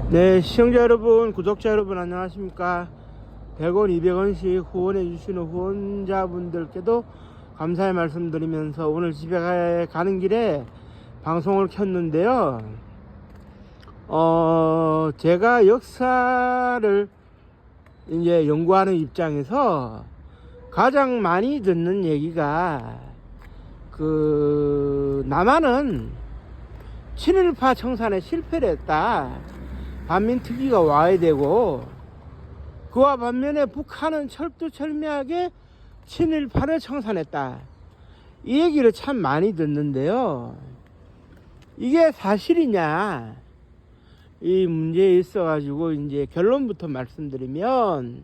네, 시청자 여러분, 구독자 여러분 안녕하십니까? 100원, 200원씩 후원해 주시는 후원자분들께도 감사의 말씀드리면서 오늘 집에 가는 길에 방송을 켰는데요. 제가 역사를 이제 연구하는 입장에서 가장 많이 듣는 얘기가 남한은 친일파 청산에 실패를 했다. 반민특위가 와야 되고, 그와 반면에 북한은 철두철미하게 친일파를 청산했다. 이 얘기를 참 많이 듣는데요. 이게 사실이냐? 이 문제에 있어가지고 이제 결론부터 말씀드리면,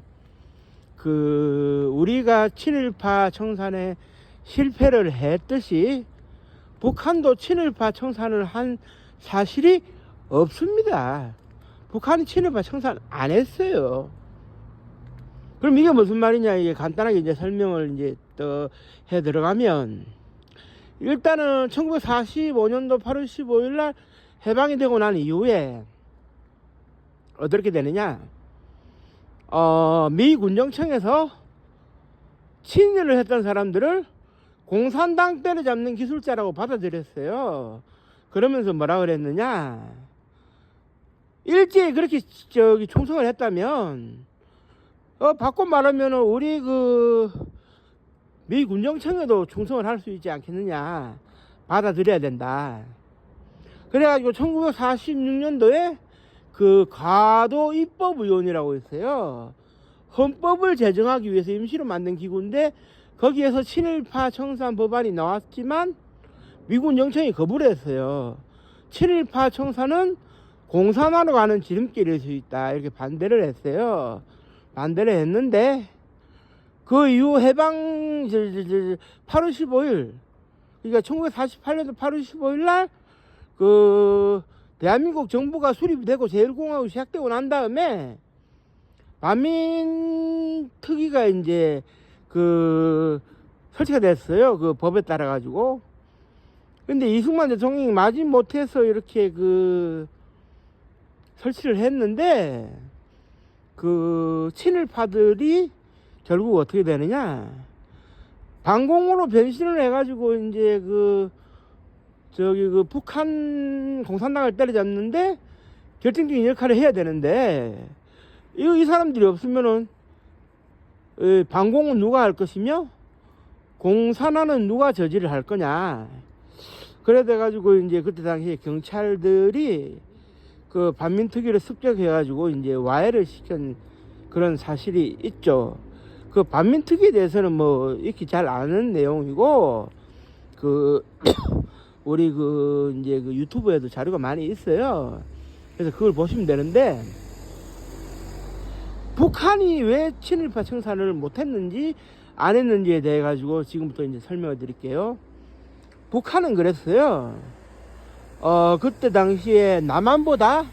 우리가 친일파 청산에 실패를 했듯이 북한도 친일파 청산을 한 사실이 없습니다. 북한이 친일파 청산 안 했어요. 그럼 이게 무슨 말이냐? 이게 간단하게 이제 설명을 이제 또 해 들어가면, 일단은 1945년도 8월 15일 날 해방이 되고 난 이후에 어떻게 되느냐? 미 군정청에서 친일을 했던 사람들을 공산당 때려잡는 기술자라고 받아들였어요. 그러면서 뭐라 그랬느냐? 일제히 그렇게 총성을 했다면, 바꿔 말하면 우리 미 군정청에도 총성을 할 수 있지 않겠느냐? 받아들여야 된다. 그래가지고 1946년도에 가도 입법위원회라고 있어요. 헌법을 제정하기 위해서 임시로 만든 기구인데, 거기에서 친일파 청산 법안이 나왔지만 미군 정청이 거부를 했어요. 친일파 청산은 공산화로 가는 지름길일 수 있다, 이렇게 반대를 했어요. 반대를 했는데, 그 이후 해방 8월 15일, 그러니까 1948년도 8월 15일 날 대한민국 정부가 수립이 되고 제1공화국이 시작되고 난 다음에 반민특위가 이제 설치가 됐어요. 그 법에 따라 가지고. 근데 이승만 대통령이 마지 못해서 이렇게 설치를 했는데, 친일파들이 결국 어떻게 되느냐? 반공으로 변신을 해가지고 이제 북한 공산당을 때려잡는데 결정적인 역할을 해야 되는데, 이 사람들이 없으면은 반공은 누가 할 것이며 공산화는 누가 저지를 할 거냐? 그래 돼가지고 이제 그때 당시에 경찰들이 반민특위를 습격해가지고 이제 와해를 시킨 그런 사실이 있죠. 반민특위에 대해서는 뭐 익히 잘 아는 내용이고, 우리 이제 유튜브에도 자료가 많이 있어요. 그래서 그걸 보시면 되는데, 북한이 왜 친일파 청산을 못했는지 안 했는지에 대해 가지고 지금부터 이제 설명을 드릴게요. 북한은 그랬어요. 그때 당시에 남한보다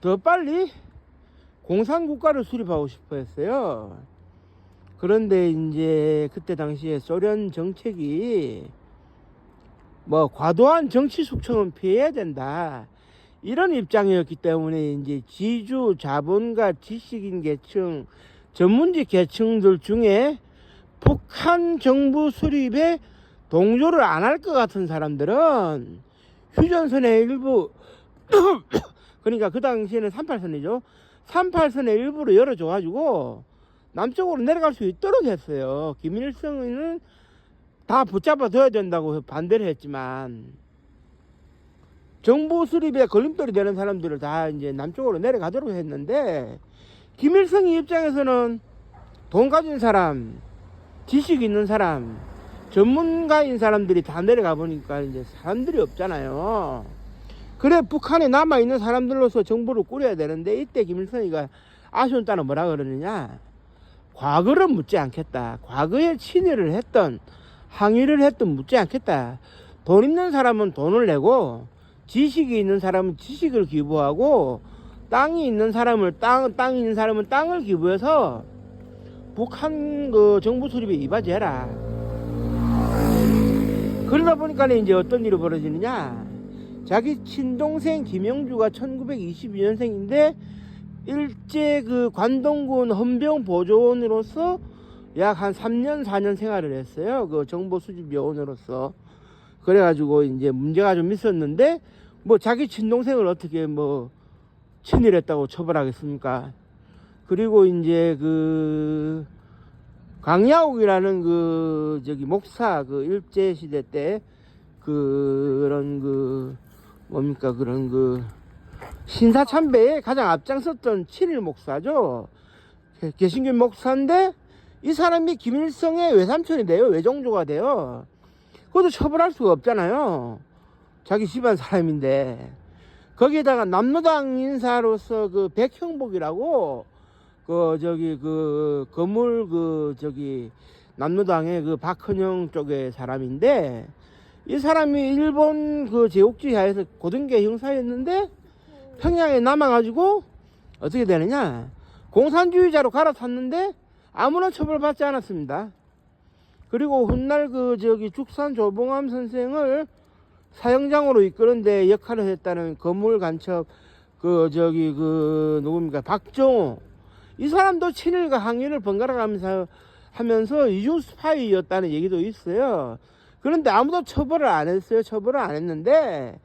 더 빨리 공산국가를 수립하고 싶어 했어요. 그런데 이제 그때 당시에 소련 정책이 과도한 정치 숙청은 피해야 된다, 이런 입장이었기 때문에 이제 지주, 자본가, 지식인 계층, 전문직 계층들 중에 북한 정부 수립에 동조를 안 할 것 같은 사람들은 휴전선의 일부 그러니까 그 당시에는 38선이죠. 38선의 일부를 열어줘가지고 남쪽으로 내려갈 수 있도록 했어요. 김일성은 다 붙잡아 둬야 된다고 반대를 했지만, 정부 수립에 걸림돌이 되는 사람들을 다 이제 남쪽으로 내려가도록 했는데, 김일성의 입장에서는 돈 가진 사람, 지식 있는 사람, 전문가인 사람들이 다 내려가 보니까 이제 사람들이 없잖아요. 그래 북한에 남아있는 사람들로서 정부를 꾸려야 되는데, 이때 김일성이가 아쉬운 따라 뭐라 그러느냐? 과거를 묻지 않겠다. 과거에 친일을 했던, 항의를 했던 묻지 않겠다. 돈 있는 사람은 돈을 내고, 지식이 있는 사람은 지식을 기부하고, 땅이 있는 사람은 땅을 기부해서 북한 정부 수립에 이바지해라. 그러다 보니까 이제 어떤 일이 벌어지느냐? 자기 친동생 김영주가 1922년생인데 일제 그 관동군 헌병 보조원으로서 약 한 3년 4년 생활을 했어요. 그 정보 수집 요원으로서. 그래가지고 이제 문제가 좀 있었는데 뭐 자기 친동생을 어떻게 뭐 친일했다고 처벌하겠습니까? 그리고 이제 그 강야옥이라는 그 저기 목사 그 일제 시대 때 그런 그 뭡니까 그런 그 신사참배에 가장 앞장섰던 친일 목사죠. 개신교 목사인데 이 사람이 김일성의 외삼촌이 돼요. 외종조가 돼요. 그것도 처벌할 수가 없잖아요. 자기 집안 사람인데. 거기에다가 남로당 인사로서 그 백형복이라고 그 저기 그 거물 그 저기 남로당의 그 박헌영 쪽의 사람인데 이 사람이 일본 그 제국주의하에서 고등계 형사였는데 평양에 남아가지고 어떻게 되느냐, 공산주의자로 갈아탔는데 아무런 처벌받지 않았습니다. 그리고 훗날 그 저기 죽산 조봉암 선생을 사형장으로 이끄는데 역할을 했다는 거물 간첩 그 저기 그 누굽니까 박정호, 이 사람도 친일과 항일을 번갈아 하면서 이중 스파이였다는 얘기도 있어요. 그런데 아무도 처벌을 안 했어요. 처벌을 안 했는데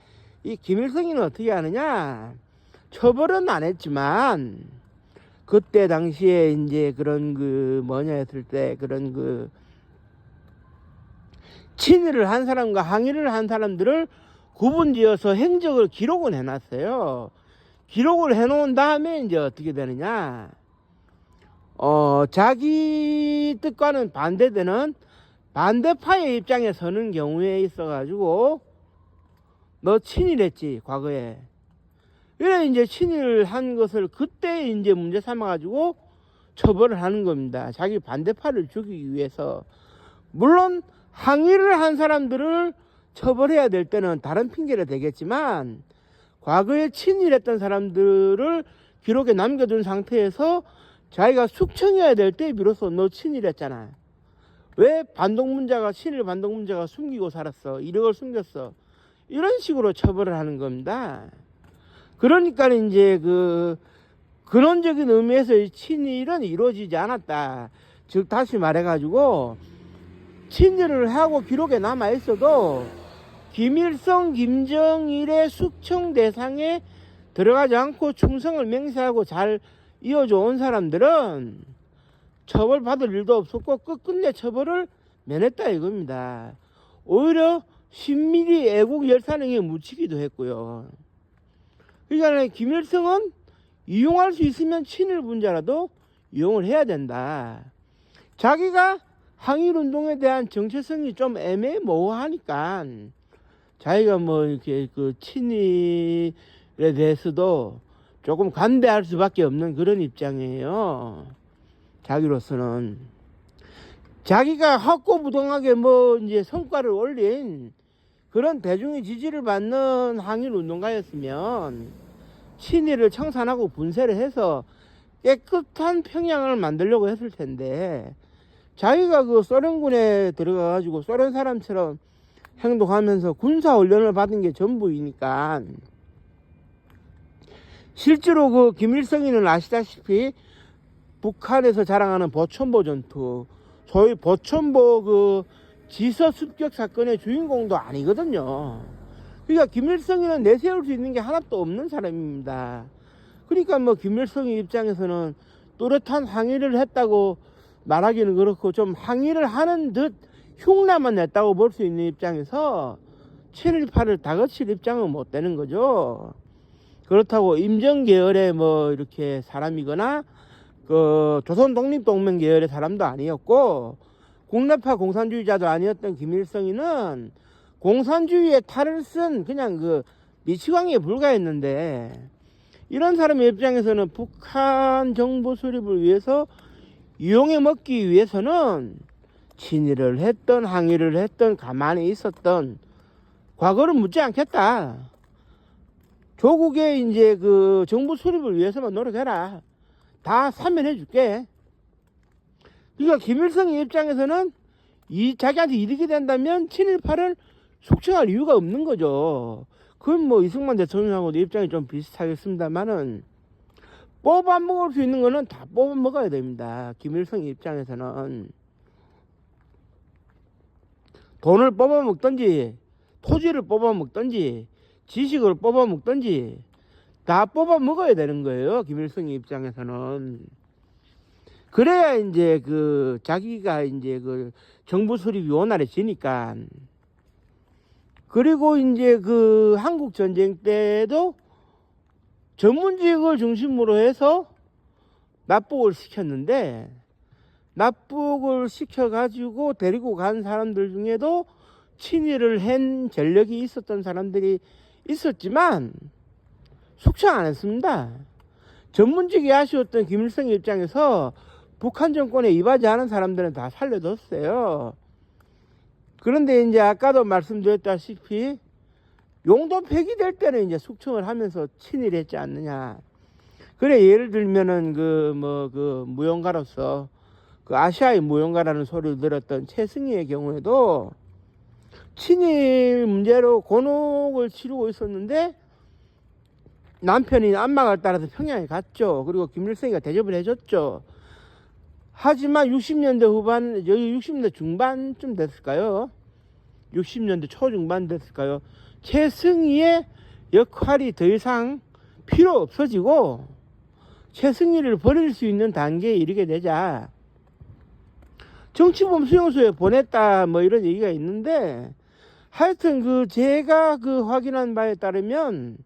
이 김일성이는 어떻게 하느냐, 처벌은 안 했지만 그때 당시에 이제 그런 그 뭐냐 했을 때 그런 그 친일을 한 사람과 항일을 한 사람들을 구분지어서 행적을 기록을 해놨어요. 기록을 해놓은 다음에 이제 어떻게 되느냐, 자기 뜻과는 반대되는 반대파의 입장에 서는 경우에 있어가지고 너 친일했지 과거에. 이래 이제 친일한 것을 그때 이제 문제 삼아가지고 처벌을 하는 겁니다. 자기 반대파를 죽이기 위해서. 물론 항일을 한 사람들을 처벌해야 될 때는 다른 핑계를 대겠지만 과거에 친일했던 사람들을 기록에 남겨둔 상태에서 자기가 숙청해야 될 때 비로소 너 친일했잖아. 왜 반동문자가 친일 반동문자가 숨기고 살았어? 이력을 숨겼어. 이런 식으로 처벌을 하는 겁니다. 그러니까 이제 그 근원적인 의미에서 친일은 이루어지지 않았다. 즉 다시 말해가지고 친일을 하고 기록에 남아 있어도 김일성, 김정일의 숙청 대상에 들어가지 않고 충성을 맹세하고 잘 이어져 온 사람들은 처벌받을 일도 없었고 끝끝내 처벌을 면했다 이겁니다. 오히려 신밀히 애국 열사능에 묻히기도 했고요. 그러니까 김일성은 이용할 수 있으면 친일 분자라도 이용을 해야 된다. 자기가 항일운동에 대한 정체성이 좀 애매모호하니까 자기가 뭐 이렇게 그 친일에 대해서도 조금 관대할 수밖에 없는 그런 입장이에요. 자기로서는 자기가 확고부동하게 뭐 이제 성과를 올린 그런 대중의 지지를 받는 항일운동가였으면 친일을 청산하고 분쇄를 해서 깨끗한 평양을 만들려고 했을 텐데 자기가 그 소련군에 들어가가지고 소련 사람처럼 행동하면서 군사훈련을 받은 게 전부이니까 실제로 그 김일성이는 아시다시피 북한에서 자랑하는 보천보 전투, 소위 보천보 그 지서 습격 사건의 주인공도 아니거든요. 그러니까 김일성이는 내세울 수 있는 게 하나도 없는 사람입니다. 그러니까 뭐 김일성의 입장에서는 뚜렷한 항의를 했다고 말하기는 그렇고 좀 항의를 하는 듯 흉내만 냈다고 볼 수 있는 입장에서 친일파를 다그칠 입장은 못 되는 거죠. 그렇다고 임정 계열의 뭐 이렇게 사람이거나 그 조선 독립동맹 계열의 사람도 아니었고 국내파 공산주의자도 아니었던 김일성이는 공산주의의 탈을 쓴 그냥 그 미치광이에 불과했는데 이런 사람의 입장에서는 북한 정부 수립을 위해서 이용해 먹기 위해서는 친일을 했던 항의를 했던 가만히 있었던 과거를 묻지 않겠다. 조국의 이제 그 정부 수립을 위해서만 노력해라. 다 사면해 줄게. 그러니까 김일성의 입장에서는 자기한테 이득이 된다면 친일파를 숙청할 이유가 없는 거죠. 그건 뭐 이승만 대통령하고도 입장이 좀 비슷하겠습니다만은 뽑아 먹을 수 있는 거는 다 뽑아 먹어야 됩니다. 김일성 입장에서는 돈을 뽑아 먹든지 토지를 뽑아 먹든지 지식을 뽑아 먹든지 다 뽑아 먹어야 되는 거예요. 김일성 입장에서는. 그래야 이제 그 자기가 이제 그 정부 수립이 원활해지니까. 그리고 이제 그 한국 전쟁 때도 전문직을 중심으로 해서 납북을 시켰는데, 납북을 시켜가지고 데리고 간 사람들 중에도 친일을 한 전력이 있었던 사람들이 있었지만 숙청 안 했습니다. 전문직이 아쉬웠던 김일성 입장에서 북한 정권에 이바지 하는 사람들은 다 살려뒀어요. 그런데 이제 아까도 말씀드렸다시피 용도 폐기될 때는 이제 숙청을 하면서 친일했지 않느냐. 그래, 예를 들면은 그 무용가로서 그 아시아의 무용가라는 소리를 들었던 최승희의 경우에도 친일 문제로 곤혹을 치르고 있었는데 남편이 안마를 따라서 평양에 갔죠. 그리고 김일성이가 대접을 해줬죠. 하지만 60년대 후반, 여기 60년대 중반쯤 됐을까요? 60년대 초중반 됐을까요? 최승희의 역할이 더 이상 필요 없어지고 최승희를 버릴 수 있는 단계에 이르게 되자 정치범 수용소에 보냈다 뭐 이런 얘기가 있는데, 하여튼 그 제가 그 확인한 바에 따르면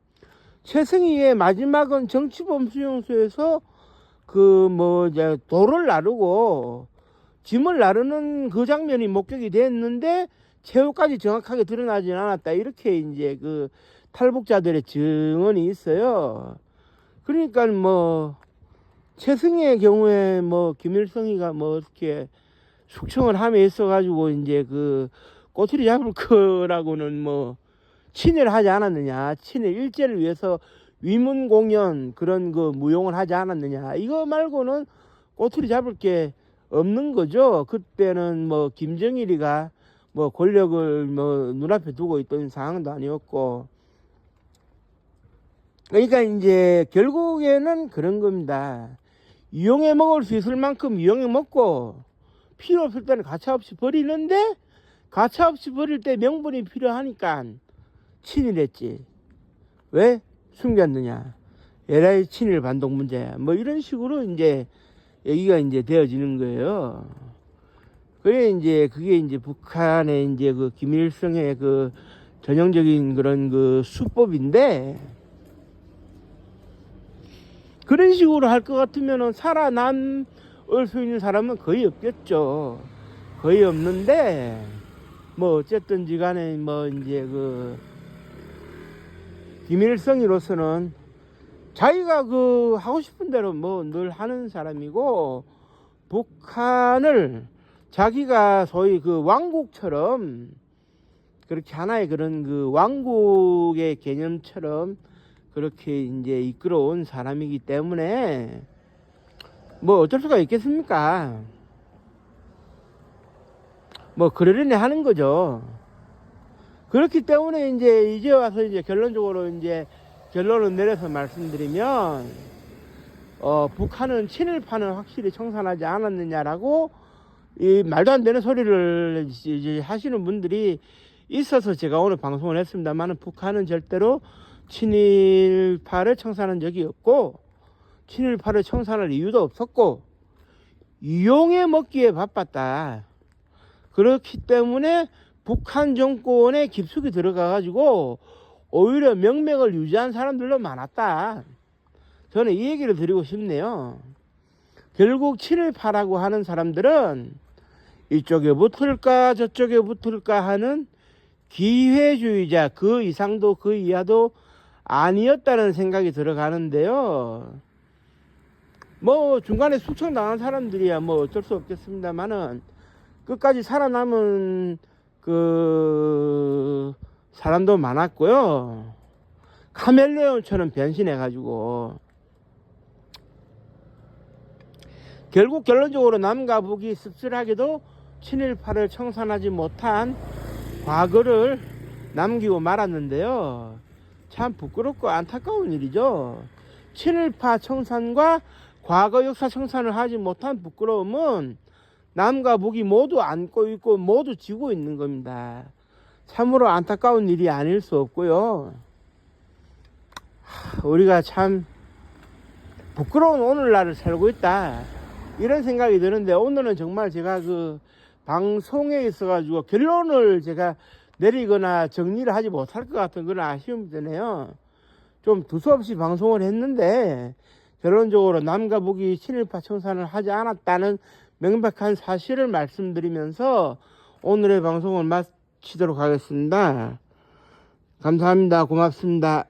최승희의 마지막은 정치범 수용소에서 그 뭐 이제 돌을 나르고 짐을 나르는 그 장면이 목격이 됐는데 최후까지 정확하게 드러나지는 않았다, 이렇게 이제 그 탈북자들의 증언이 있어요. 그러니까 뭐 최승희의 경우에 뭐 김일성이가 뭐 어떻게 숙청을 함에 있어가지고 이제 그 꼬투리 잡을 거라고는 뭐 친일하지 않았느냐, 친일 일제를 위해서 위문 공연 그런 그 무용을 하지 않았느냐, 이거 말고는 꼬투리 잡을 게 없는 거죠. 그때는 뭐 김정일이가 뭐 권력을 뭐 눈앞에 두고 있던 상황도 아니었고. 그러니까 이제 결국에는 그런 겁니다. 이용해 먹을 수 있을 만큼 이용해 먹고 필요 없을 때는 가차없이 버리는데, 가차없이 버릴 때 명분이 필요하니까 친일했지. 왜? 숨겼느냐. 에라이 친일 반동 문제야. 뭐 이런 식으로 이제 얘기가 이제 되어지는 거예요. 그래 이제 그게 이제 북한의 이제 그 김일성의 그 전형적인 그런 그 수법인데, 그런 식으로 할 것 같으면은 살아남을 수 있는 사람은 거의 없겠죠. 거의 없는데, 뭐 어쨌든지 간에 뭐 이제 그 김일성이로서는 자기가 그 하고 싶은 대로 뭐 늘 하는 사람이고, 북한을 자기가 소위 그 왕국처럼, 그렇게 하나의 그런 그 왕국의 개념처럼 그렇게 이제 이끌어온 사람이기 때문에 뭐 어쩔 수가 있겠습니까? 뭐 그러려니 하는 거죠. 그렇기 때문에 이제 와서 이제 결론적으로 이제 결론을 내려서 말씀드리면, 북한은 친일파는 확실히 청산하지 않았느냐라고 이 말도 안 되는 소리를 이제 하시는 분들이 있어서 제가 오늘 방송을 했습니다만, 북한은 절대로 친일파를 청산한 적이 없고, 친일파를 청산할 이유도 없었고, 이용해 먹기에 바빴다. 그렇기 때문에 북한 정권에 깊숙이 들어가가지고 오히려 명맥을 유지한 사람들도 많았다. 저는 이 얘기를 드리고 싶네요. 결국 친일파라고 하는 사람들은 이쪽에 붙을까 저쪽에 붙을까 하는 기회주의자, 그 이상도 그 이하도 아니었다는 생각이 들어가는데요. 뭐 중간에 숙청당한 사람들이야 뭐 어쩔 수 없겠습니다만은, 끝까지 살아남은 그 사람도 많았고요. 카멜레온처럼 변신해가지고 결국 결론적으로 남과 북이 씁쓸하게도 친일파를 청산하지 못한 과거를 남기고 말았는데요. 참 부끄럽고 안타까운 일이죠. 친일파 청산과 과거 역사 청산을 하지 못한 부끄러움은 남과 북이 모두 안고 있고 모두 지고 있는 겁니다. 참으로 안타까운 일이 아닐 수 없고요. 우리가 참 부끄러운 오늘날을 살고 있다, 이런 생각이 드는데, 오늘은 정말 제가 그 방송에 있어가지고 결론을 제가 내리거나 정리를 하지 못할 것 같은 그런 아쉬움이 드네요. 좀 두서없이 방송을 했는데 결론적으로 남과 북이 친일파 청산을 하지 않았다는 명백한 사실을 말씀드리면서 오늘의 방송을 마치도록 하겠습니다. 감사합니다. 고맙습니다.